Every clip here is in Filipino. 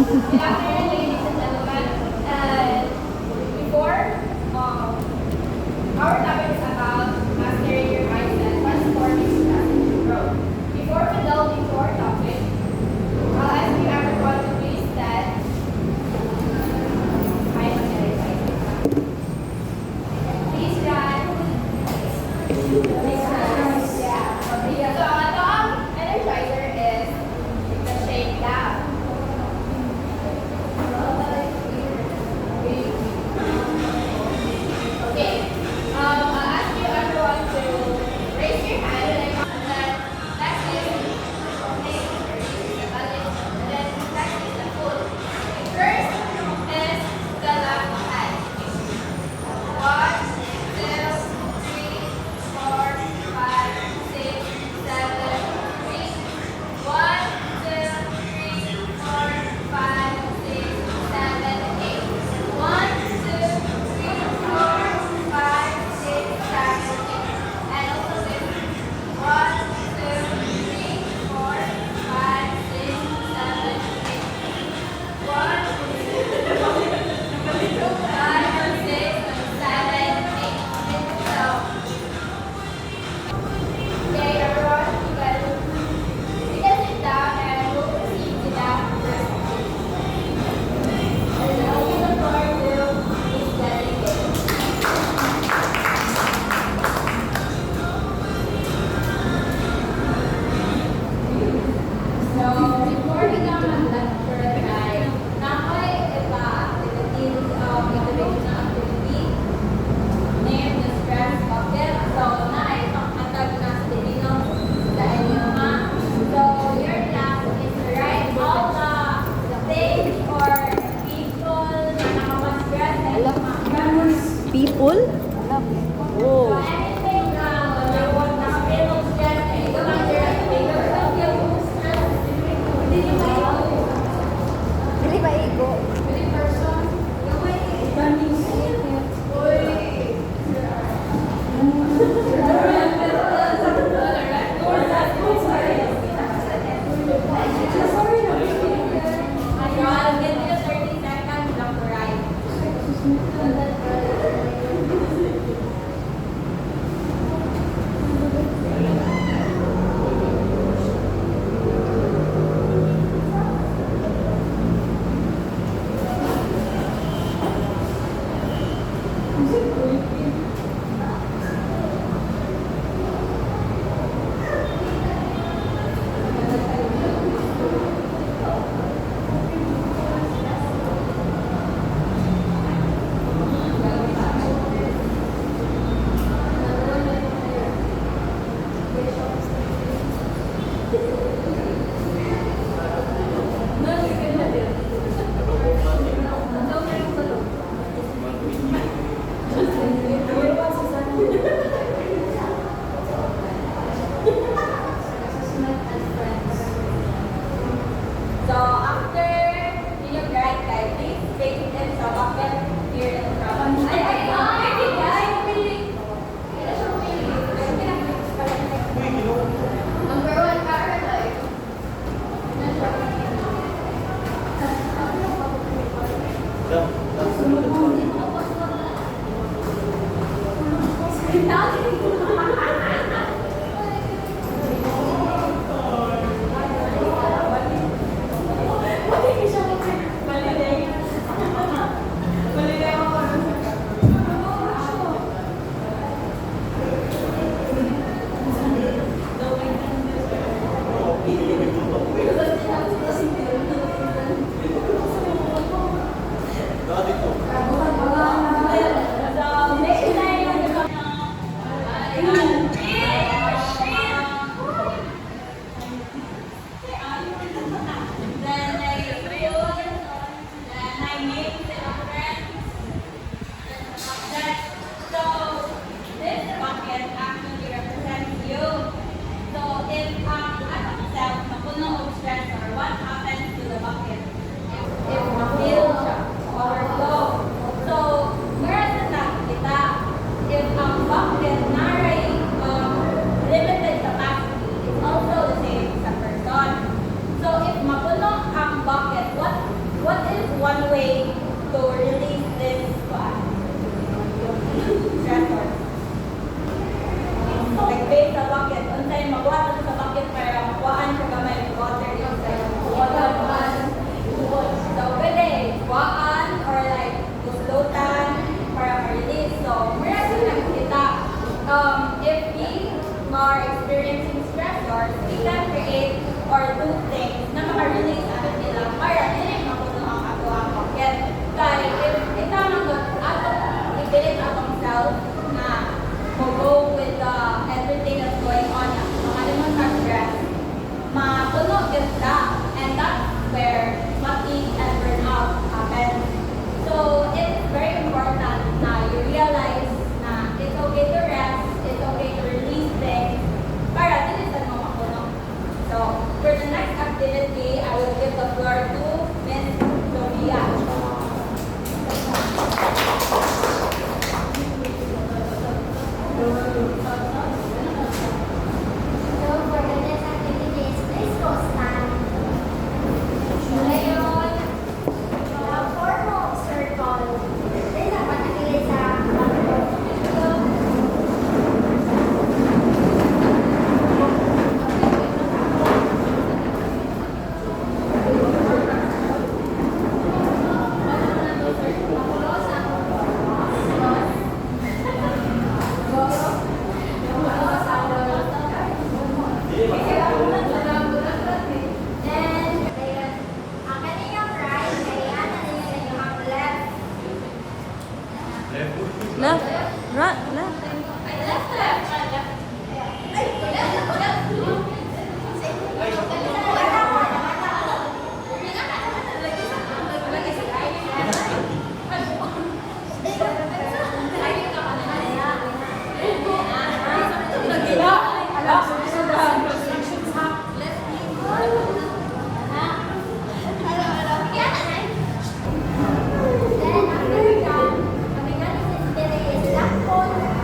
Good afternoon, ladies and gentlemen. Before, our topic is about mastering your mindset, transforming strategy growth. Before we delve into our topic, I'll ask you everyone to please stand. I am energized. Please stand. Please stand. Yeah. So, ang energizer is the shake down. Okay. I'll ask you everyone to raise your hand and then next is the ballot, and then next is the food. First is the left hand. 1, 2, 3, 4, 5, 6, 7, 8. 1, 2, 3, 4, 5, 6, 7, 8. 1, 2, 3, 4, 5, 6, 7, 8. And also this 1, 2, 3, 4, 5, 6, 7, 8. 1, 2, 5, 6, 7, 8. So, okay, everyone, you can sit down and we'll proceed to that first activity. And I'll give the floor to Miss Delegate. So, before we go on lecture ay nakoy iba activities motivational activity name the stress bucket. So, naay pangkatag na sa Pilipino sa inyo ha. So, your task is to write all the things or people na nakaka-stress and nakaka-stress. People? So, anything na nakapil ng stress na ikaw lang your paper. Help you stress. Hindi nyo maigo. Dili ba igo? Really person. Ikaw may daming Uy. I'll give you 30 seconds lang to write. So after you write guys, please take it in sa bucket here in front. Number 1, Caroline. Left. Right. Left. Left, left. Ay, left, left. Then after that, pag-igan is left phone.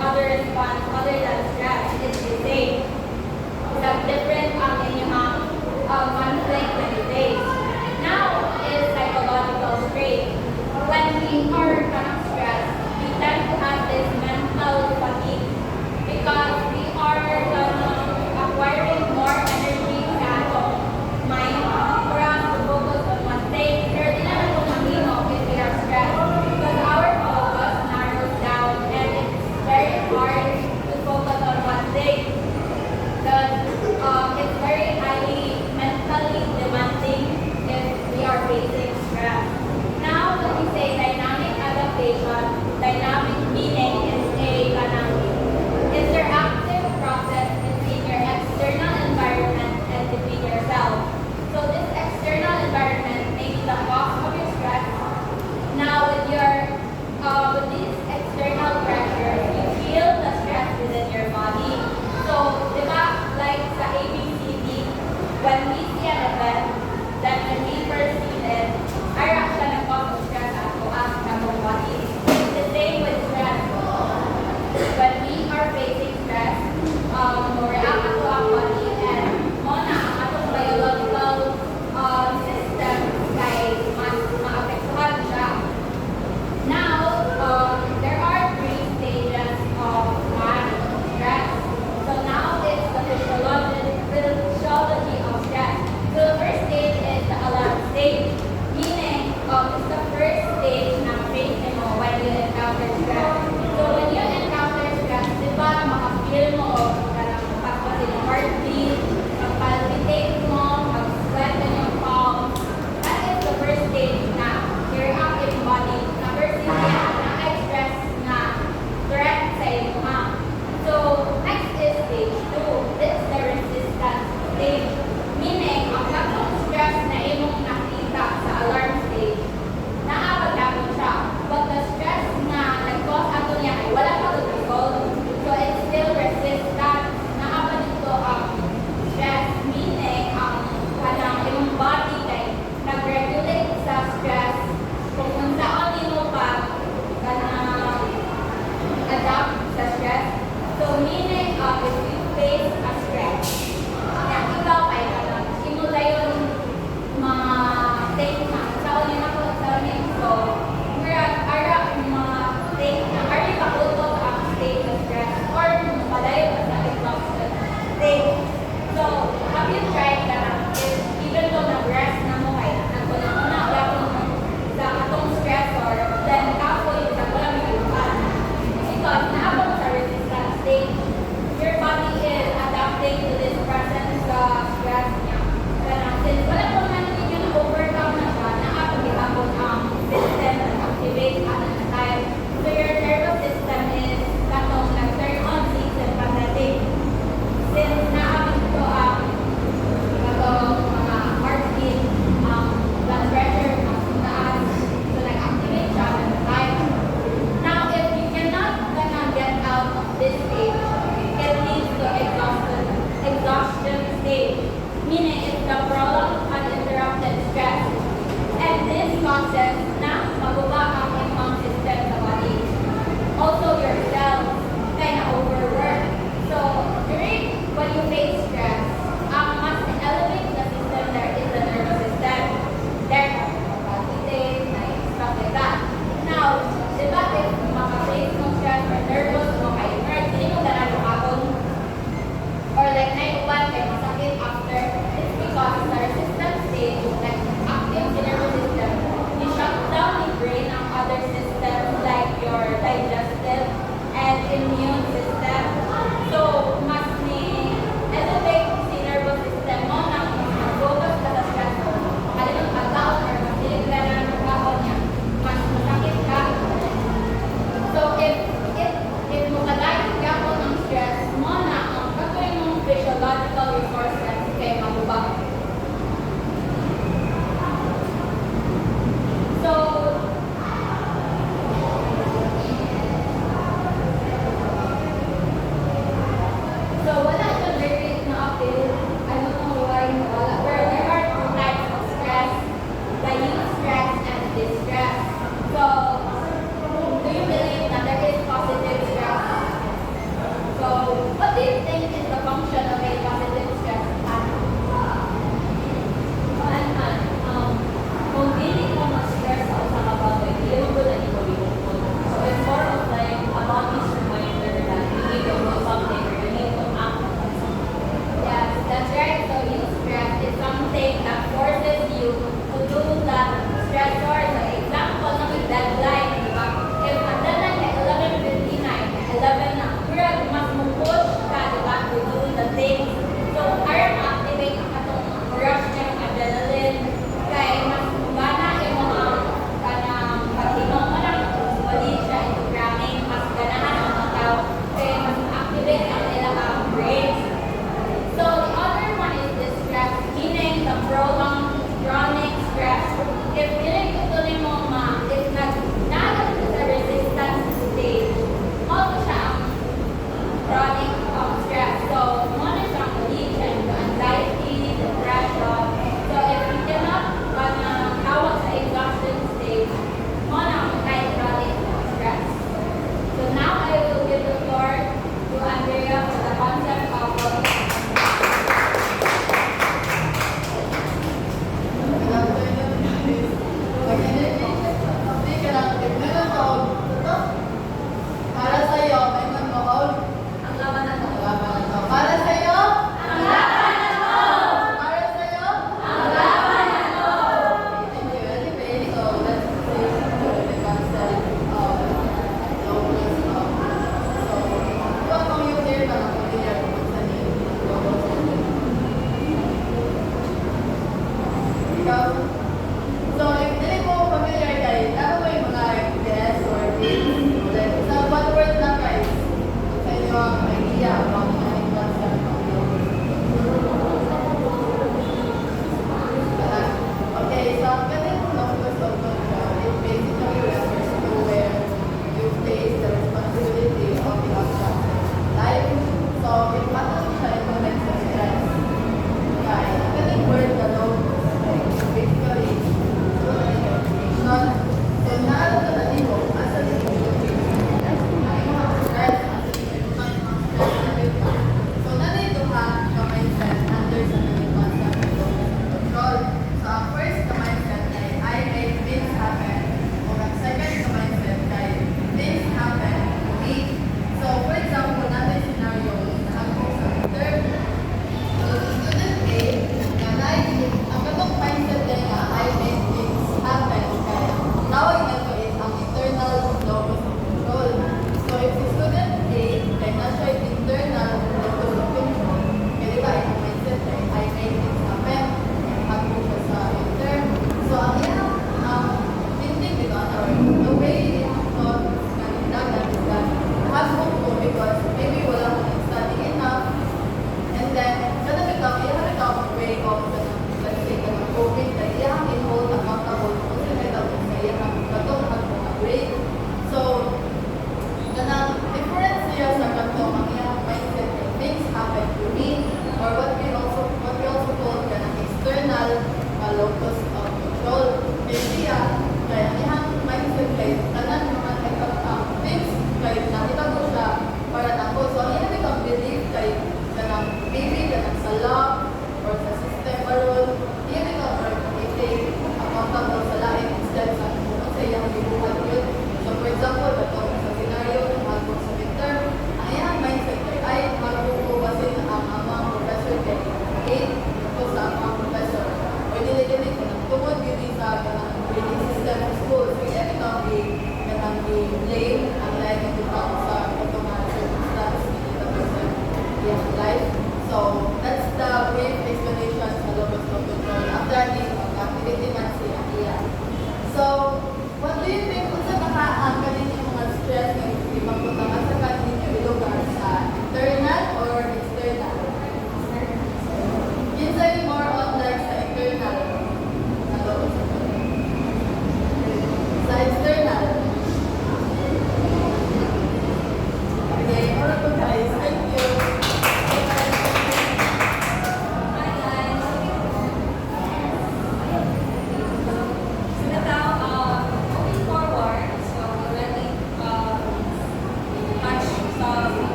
other response other than stress is the same. We have different conflict when it days. Now is psychological trait. When we are kind of stressed, we tend to have this mental fatigue because we are acquiring more energy sa mind for us to focus on one thing. Pero di naman kung mahimo if we are stressed because our focus narrows down and it's very hard to focus on one thing. Because it's very highly mentally demanding if we are facing stress. Now, when we say dynamic adaptation,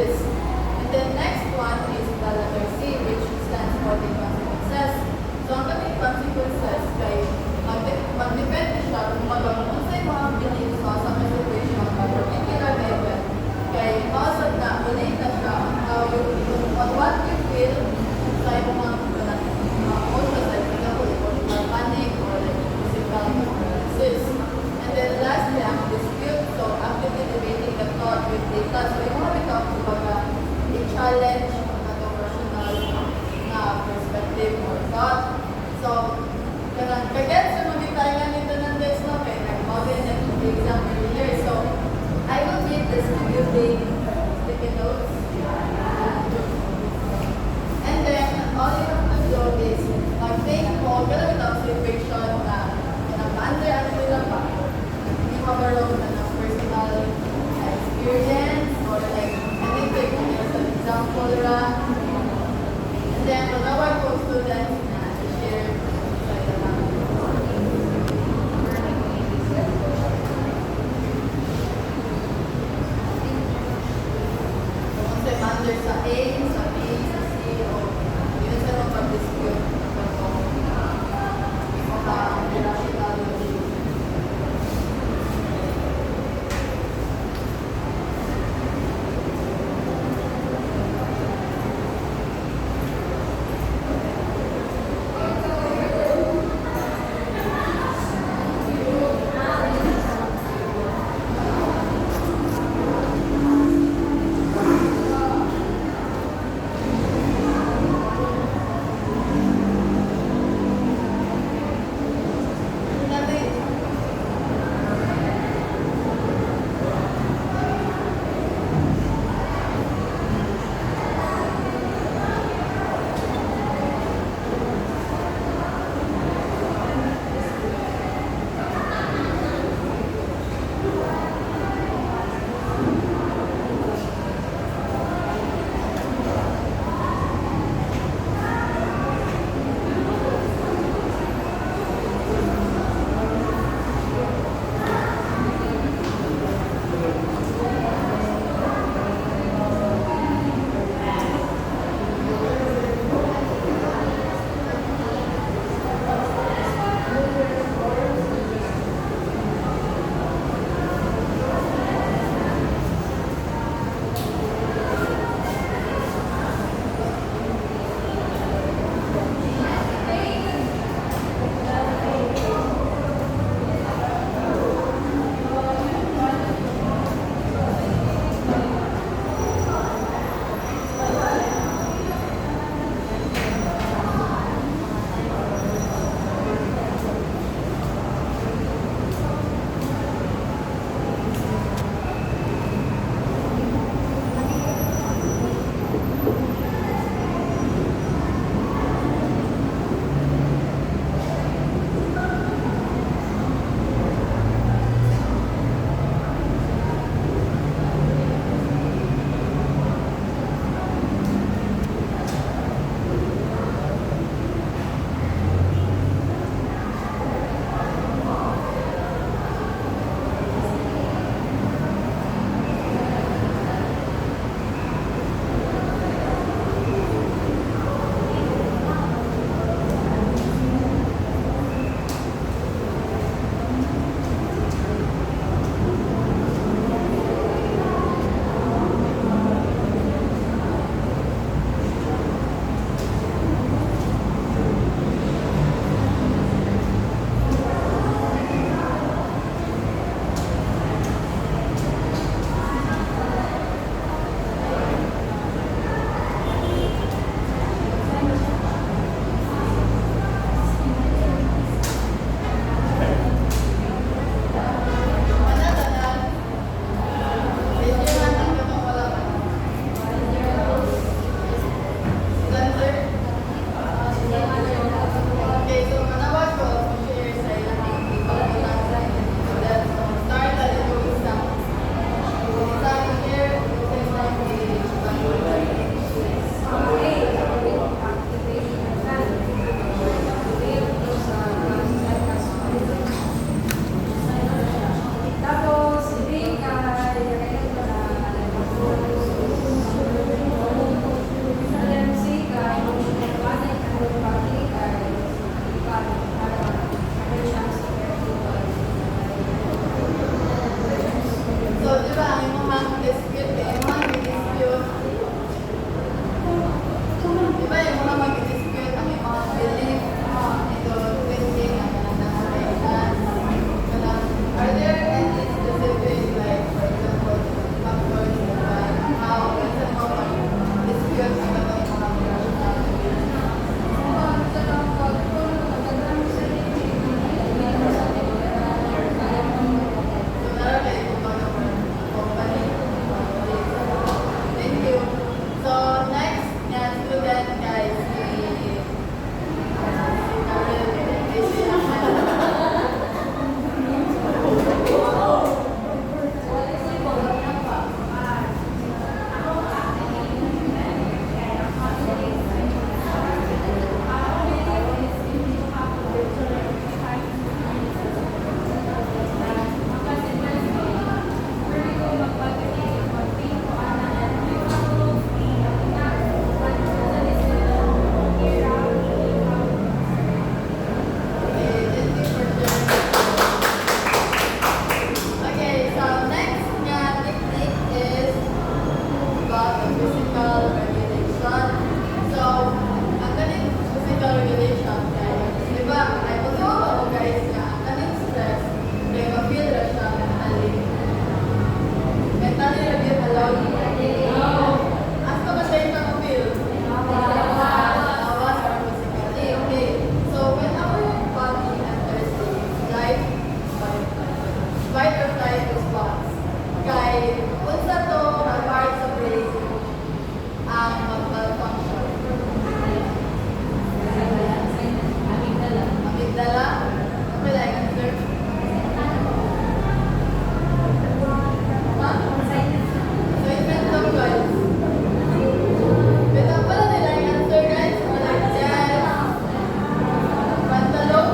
this. And then next one is the letter C, which stands for the consequences. So ang kaming consequences kay magdepende siya kung kung sa'yo mga beliefs sa situation sa particular level. Kay mausap na, relate na siya on how you, on what you feel sa iyong mga emotions, like for example, emotional panic or like physical paralysis. And then lastly, ang dispute, so actively debating the thought with data. So yung mga bitaw, kumbaga, i-challenge ang atong rational na perspective or thought. So, kagad sa magitayan nito ng text na may nag-model na exam earlier. So, I will be distributing sticky notes. And then, all you have to do is mag-take mo, pero without situation na pinag-under ano nila pa. Hindi mabaroon na ng personal experience or like anything kung there's an example ra. And then, whenever po students na i-share sa ilang under sa A, sa B, sa C, o yun sa mga pag-dispute ng mga rational logic. physical regulation. So, ang kaning physical regulation kaya, di ba, ay pagkawa mo guys nga, ang kaning stress, kaya ma-feel na siya mentally. Mentally na allowed. As ka ba siya yung ma-feel? Awas or physically. Okay. So, when our body enters the fight or flight response, kay unsa to na part sa brain ang mag-malfunction. Amygdala. Ano ba yung answer? Ha? So, invento guys. Bitaw pala nila yung answer guys. O like yes. Pantalong.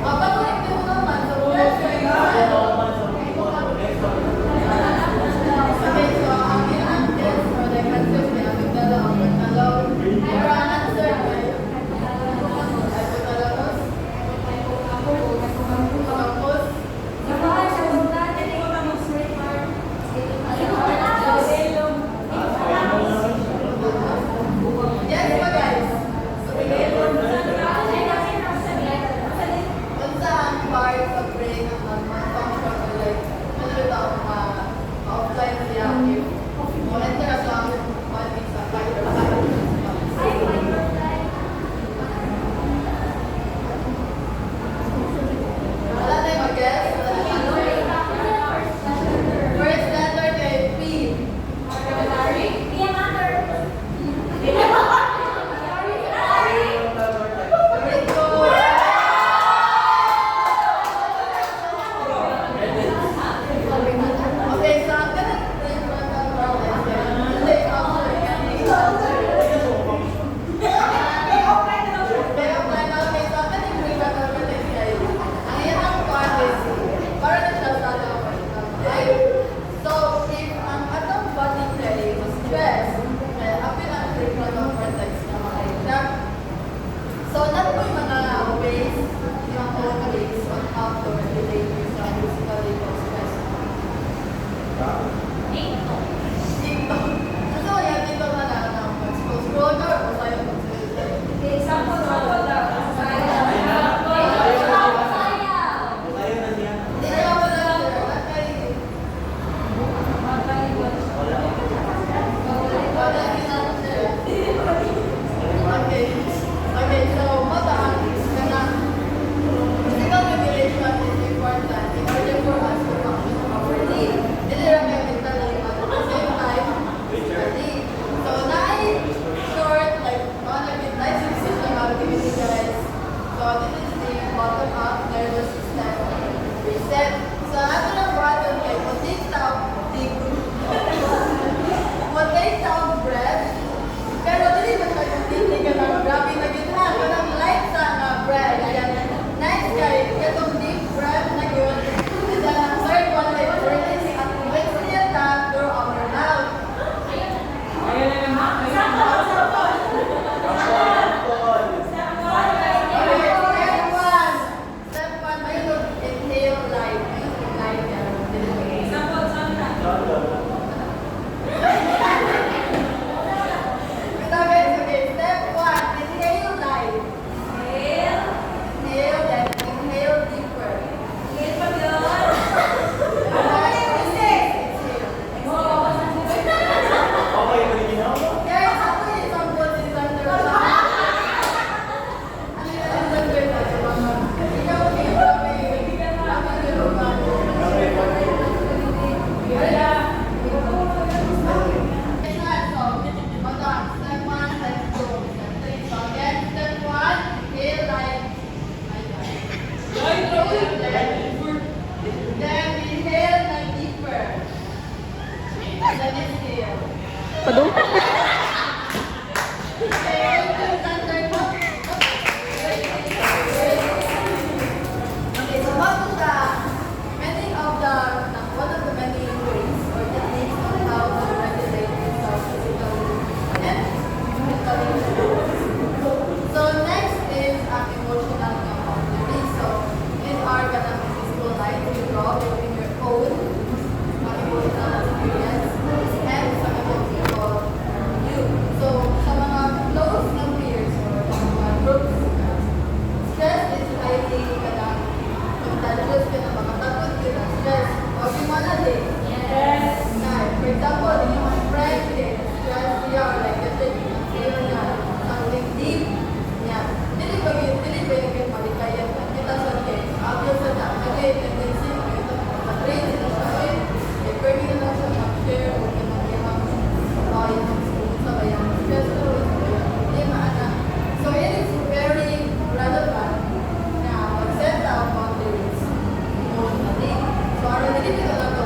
Mapakulit mo naman sa buhay ko yung okay, so ang in-answer for the answer niya, amygdala o pantalong. Pero ang answer guys, hypothalamus. Hippocampus. Yes ba guys? So, unsa ang part sa brain ang mag-function or like, ano ito ang ma-offline siya if mo-enter as ang body sa fight or flight response. Wala na yung mag-guess? Wala na yung first letter kay P. Very good. Okay, so I'm gonna bring one more problem. Hindi, after yan. Okay, offline na. Okay, so I'm gonna bring one more problem guys. Ang iyang part is, para na siya sa ating personal life. So, if ang atong body kay stress, apil ang prefrontal cortex na makaitak. So, not po yung mga ways, yung own ways on how to regulate yourself physically or stress. TikTok. Gusto ko yan, TikTok na lang. Scroll ka or sa'yo mag-scroll? Hindi ka pa lang, sir. Wala kinang, sir. Okay. Okay, so mataas na physical regulation is important in order for us to function properly. Hindi lang kayo mentally, but at the same time, physically. So, short, like, nice system activity, guys. So, this is the bottom-up nervous system reset. So, ato ng bottom, like, mag-take down breath, pero dili man tayo hindi ka lang grabe na gitna, parang light sa breath. Ayan. Nice guys, itong deep breath na yun. And then ang third one, like, breathe is activate niya that through our mouth. Step one, may inhale light. Light yan. Okay, step one, inhale light. Inhale, then inhale deeper. Guys, ako yung isang good instructor. Ano yung instructor na? Ikaw yung Padung. Okay, so what is the many of the one of the many ways or techniques on how to regulate yourself physically and mentally? So next is emotional boundaries. So these are gonna be physical lines you draw between your emotionally. Yes. Right. For example, yung mga friends, stress niya or like kasi fear niya, something deep. Yeah. Dili ba yung malikayan kita sa case? Obvious na kasi tendency ito mag-train na siya pwede na lang siya mag-share o mag-ihang sa bayang stress o hindi maana. So it is very relevant na mag-set out boundaries emotionally. So, ano, hindi ka lang ito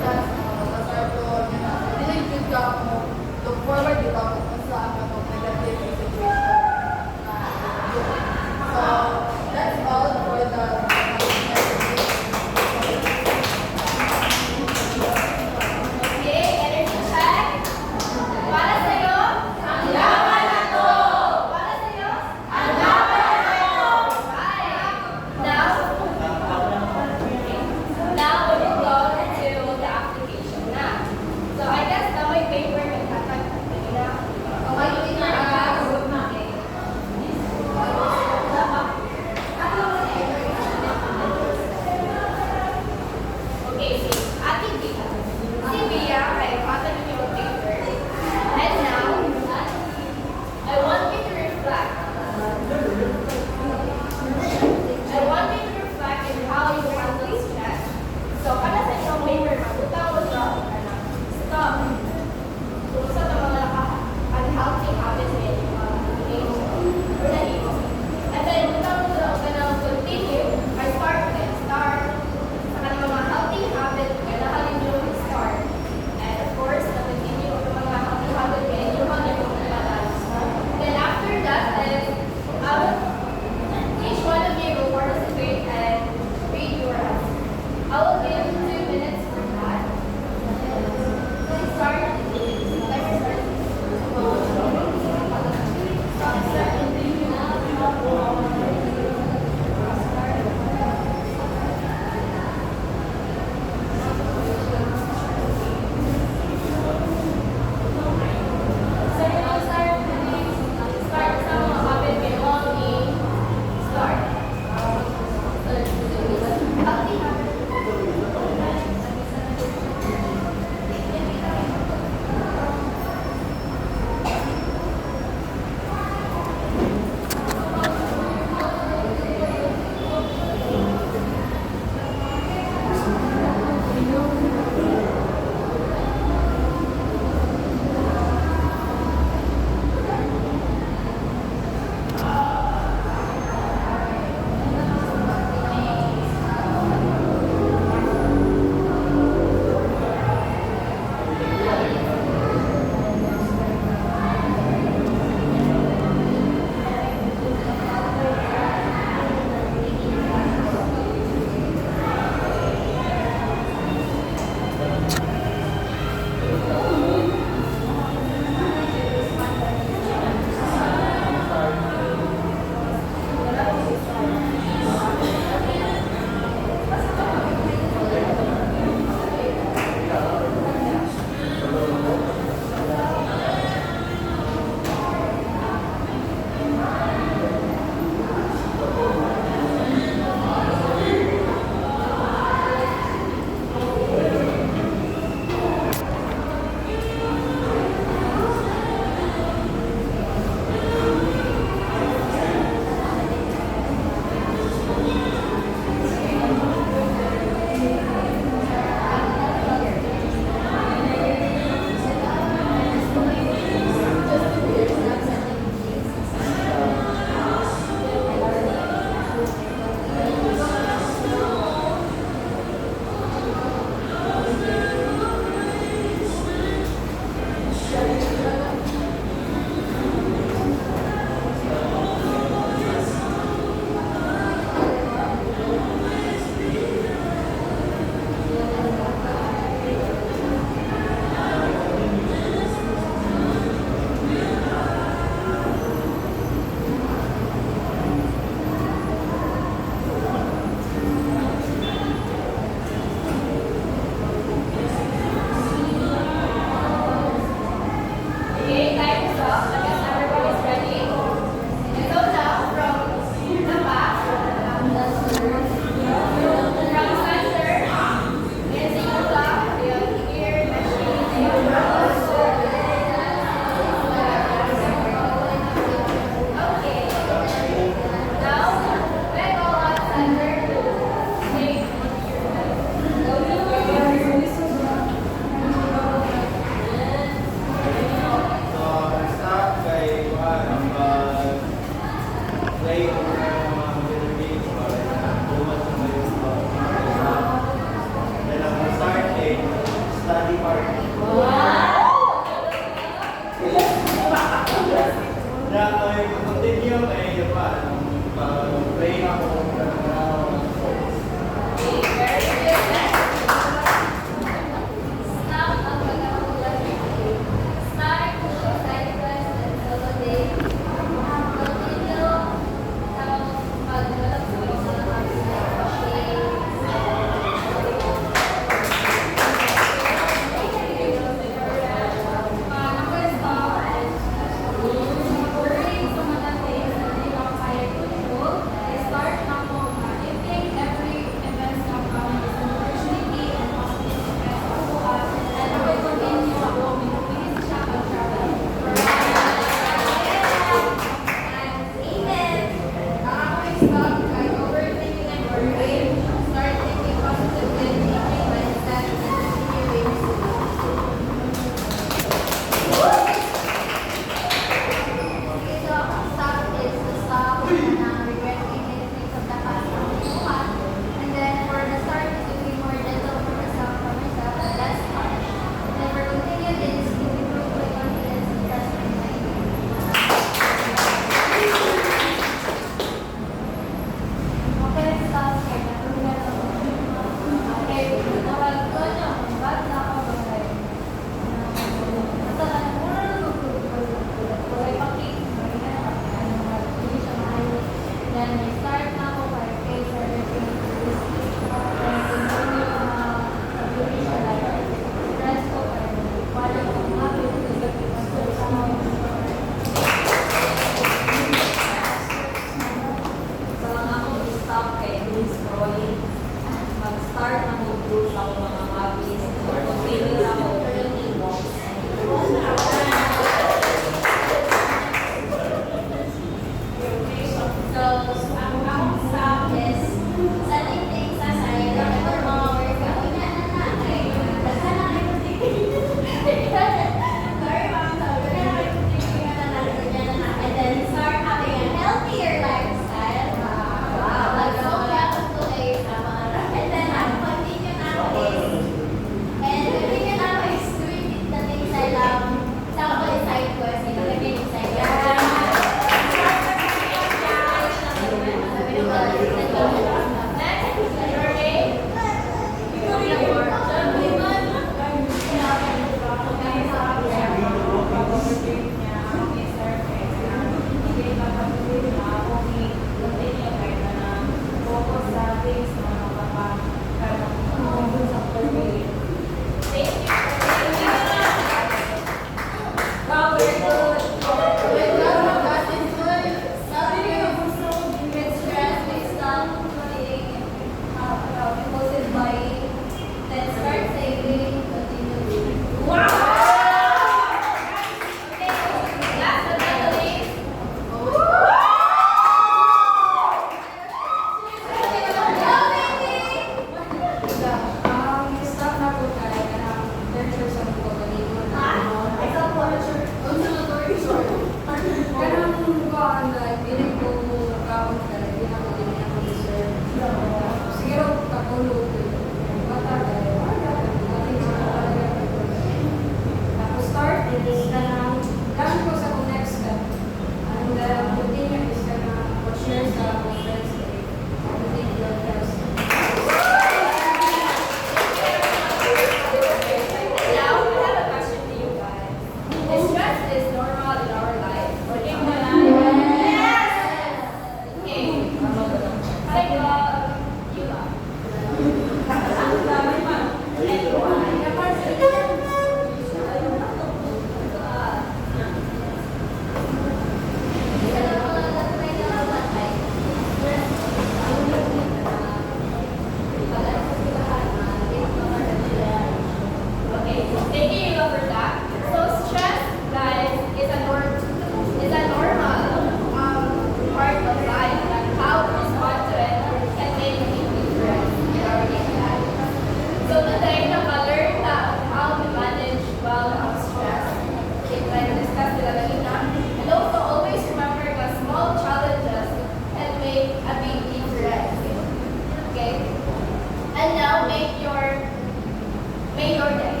mayor day.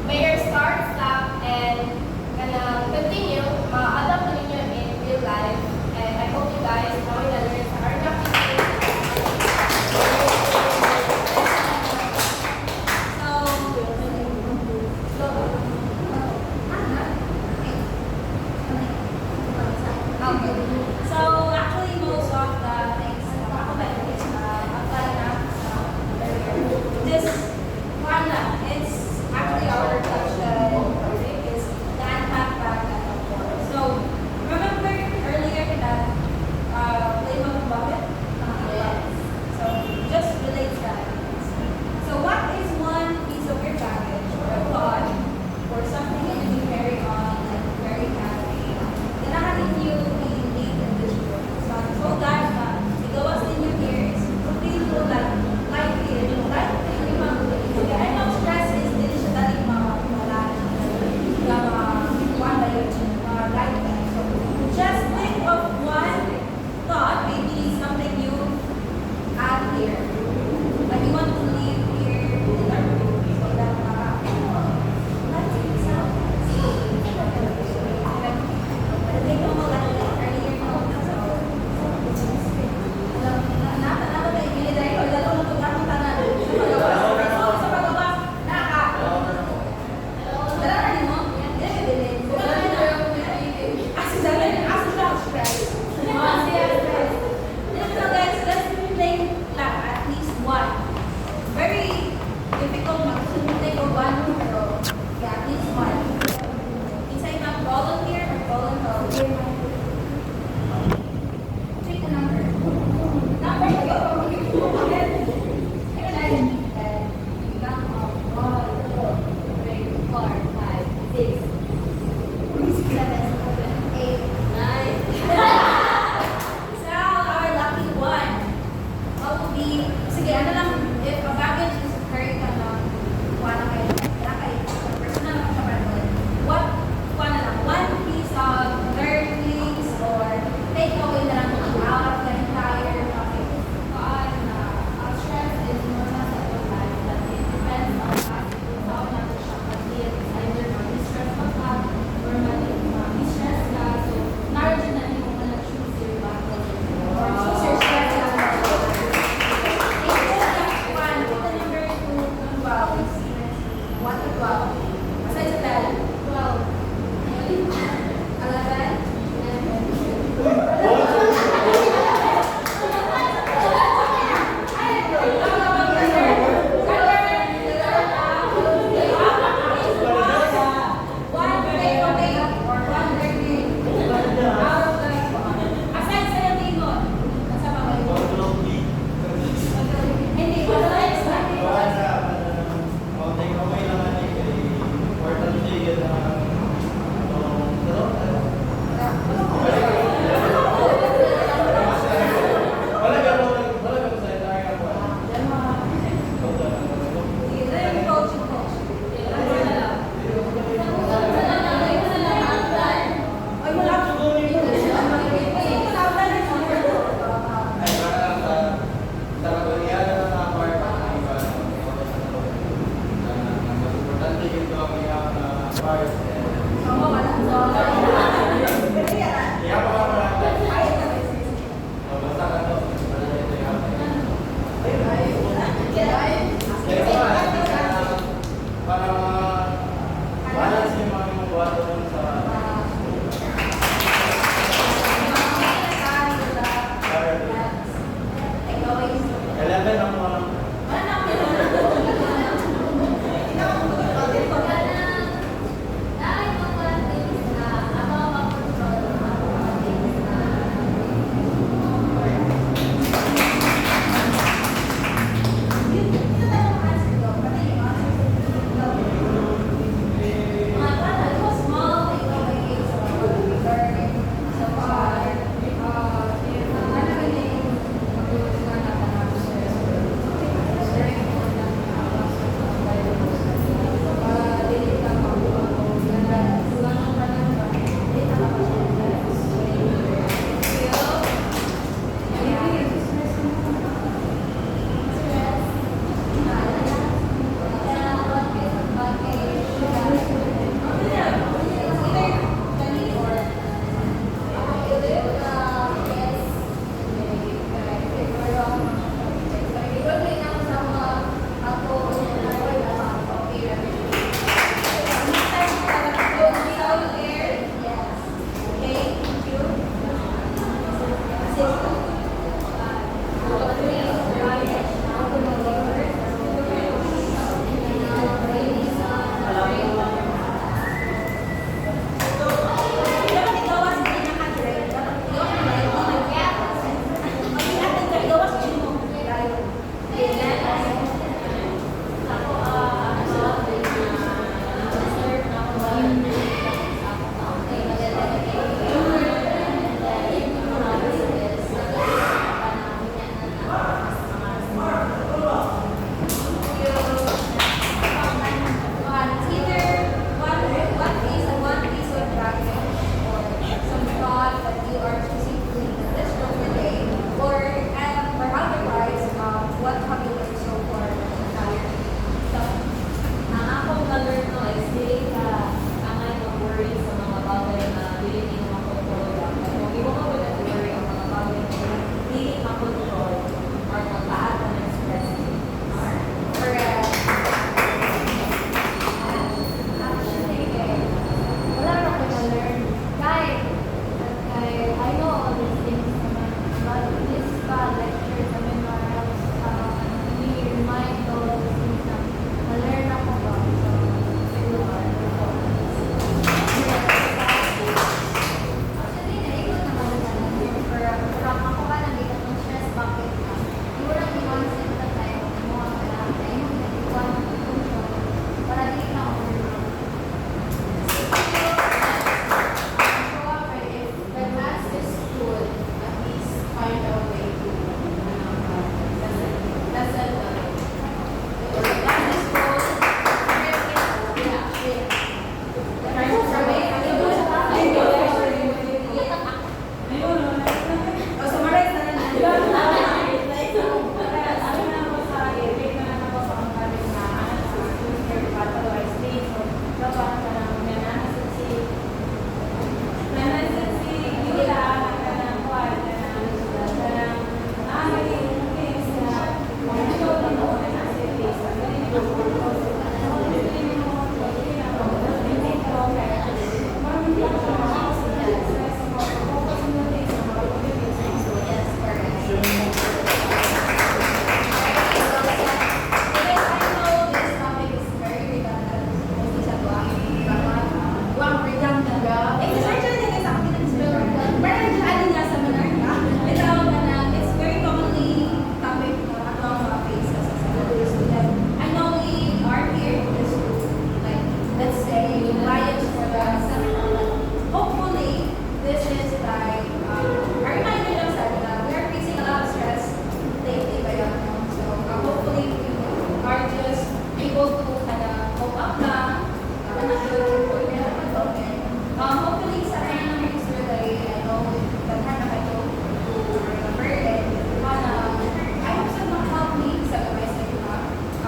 Mayor start, stop, and continue, ma-adapt na ninyo in real life. And I hope you guys know the learners are not So actually most of the things na ako ba is apply na this one lang. It's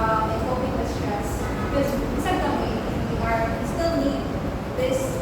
and coping with stress. Because isang kami, you still need this